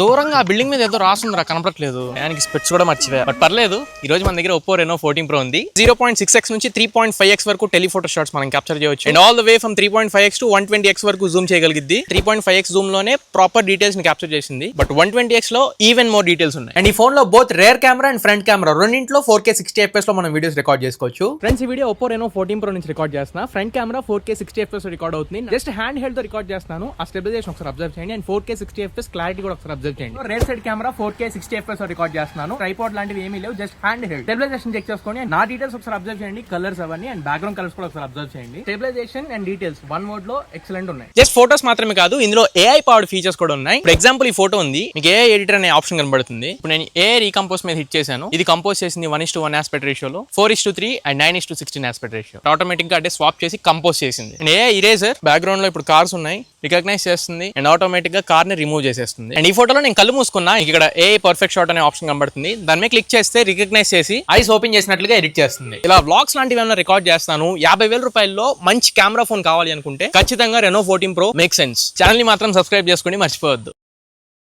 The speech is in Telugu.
దూరంగా ఆ బిల్డింగ్ మీద ఏదో రాస్తుందిరా, కనపడట్లేదు. ఆయనకి స్పెట్స్ కూడా మర్చిపోయా, బట్ పర్లేదు. ఈ రోజు మన దగ్గర Oppo Reno 14 Pro ఉంది. 0.6x నుంచి 3.5x వరకు టెలిఫోటో షాట్స్ మనం క్యాప్చర్ చేయొచ్చు. And all the way from 3.5x to 120x వరకు జూమ్ చేయగలిగింది. 3.5x జూమ్ లోనే ప్రాపర్ డీటెయిల్స్ ని క్యాప్చర్ చేసింది, బట్ 120x లో ఈవెన్ మోర్ డీటెయిల్స్ ఉన్నాయి. అండ్ ఈ ఫోన్ లో both rear camera and front camera రెండింటిలో 4K 60fps లో మనం వీడియోస్ రికార్డ్ చేసుకోవచ్చు. ఫ్రెండ్స్, ఈ వీడియో Oppo Reno 14 Pro నుంచి రికార్డ్ చేస్తున్నా. Front camera 4K 60fps record అవుతుంది. జస్ట్ హ్యాండ్ హెల్డ్ తో రికార్డ్ చేస్తున్నాను. ఆ స్టెబిలైజేషన్ ఒకసారి అబ్జర్వ్ చేయండి. అండ్ 4K 60fps క్లారిటీ కూడా ఒకసారి అబ్జర్వ్ చేయండి. Rear side camera 4K 60fps record చేస్తున్నాను. ట్రైపాడ్ లాంటివి ఏమీ లేవు, just hand held. Stabilisation check చేసుకోండి. నా డీటెయిల్స్ ఒకసారి అబ్జర్వ్ చేయండి, కలర్స్ అవన్నీ అండ్ బ్యాక్గ్రౌండ్ కలర్స్ కూడా ఒకసారి అబ్జర్వ్ చేయండి. Stabilisation and details one word లో ఎక్సలెంట్ ఉన్నాయి. జస్ట్ ఫోటోస్ మాత్రమే కాదు, ఇందులో AI పవర్డ్ ఫీచర్స్ కూడా ఉన్నాయి. ఫర్ ఎగ్జాంపుల్ ఈ ఫోటో ఉంది, మీకు AI ఎడిటర్ అనే ఆప్షన్ కనబడుతుంది. ఇప్పుడు నేను AI రీకంపోజ్ మీద హిట్ చేశాను. ఇది కంపోజ్ చేసింది 1:1 ఆస్పెక్ట్ రేషియోలో, 4:3 అండ్ 9:16 ఆస్పెక్ట్ రేషియో. ఆటోమేటిక్ గా అంటే స్వాప్ చేసి కంపోజ్ చేసింది. అండ్ AI ఇరేజర్ బ్యాక్గ్రౌండ్ లో ఇప్పుడు కార్స్ ఉన్నాయి, రికగ్నైజ్ చేస్తుంది అండ్ ఆటోమేటిక్ గా కార్ ని రిమూవ్ చేసేస్తుంది. అండ్ ఈ ఫోటోలో నేను కళ్ళు మూసుకున్నా, ఇక్కడ AI పర్ఫెక్ట్ షాట్ అనే ఆప్షన్ కనబడుతుంది. దాని మీద క్లిక్ చేస్తే రికగ్నైజ్ చేసి ఐస్ ఓపెన్ చేసినట్లుగా ఎడిట్ చేస్తుంది. ఇలా వ్లాగ్స్ లాంటివి ఏమైనా రికార్డ్ చేస్తాను. 50,000 రూపాయల్లో మంచి కెమెరా ఫోన్ కావాలి అనుకుంటే ఖచ్చితంగా Reno 14 Pro make sense. Channel ని మాత్రం సబ్స్క్రైబ్ చేసుకోండి, మర్చిపోవద్దు.